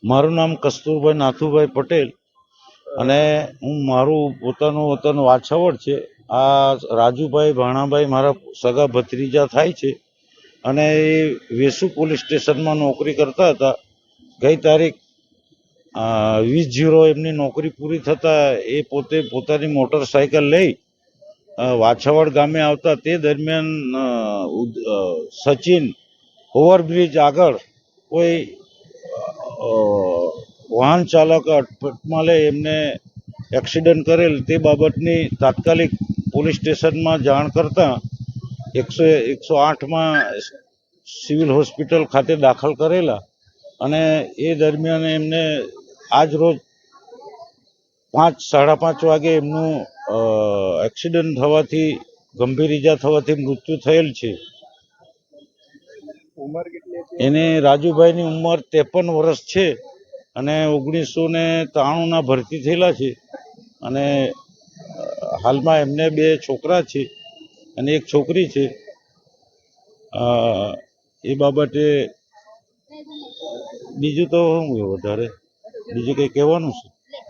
મારું નામ કસ્તુરભાઈ નાથુભાઈ પટેલ અને હું મારું પોતાનું વતન વાછાવડ છે. આ રાજુભાઈ ભાણાભાઈ મારા સગા ભત્રીજા થાય છે અને એ વેસુ પોલીસ સ્ટેશનમાં નોકરી કરતા હતા. ગઈ તારીખ 20 એમની નોકરી પૂરી થતા એ પોતે પોતાની મોટરસાયકલ લઈ વાછાવડ ગામે આવતા તે દરમિયાન સચિન ઓવરબ્રિજ આગળ કોઈ વાહન ચાલક અટફટમાં લઈ એમને એક્સિડન્ટ કરેલ તે બાબતની તાત્કાલિક પોલીસ સ્ટેશનમાં જાણ કરતા 108માં સિવિલ હોસ્પિટલ ખાતે દાખલ કરેલા અને એ દરમિયાન એમને આજ રોજ 5-5:30 વાગે એમનું એક્સિડન્ટ થવાથી ગંભીર ઈજા થવાથી મૃત્યુ થયેલ છે. એને રાજુભાઈની ઉંમર 53 વર્ષ છે અને 1993ના ભરતી થયેલા છે અને હાલમાં એમને 2 છોકરા છે અને 1 છોકરી છે. એ બાબતે બીજું તો શું વધારે બીજું કંઈ કહેવાનું છે?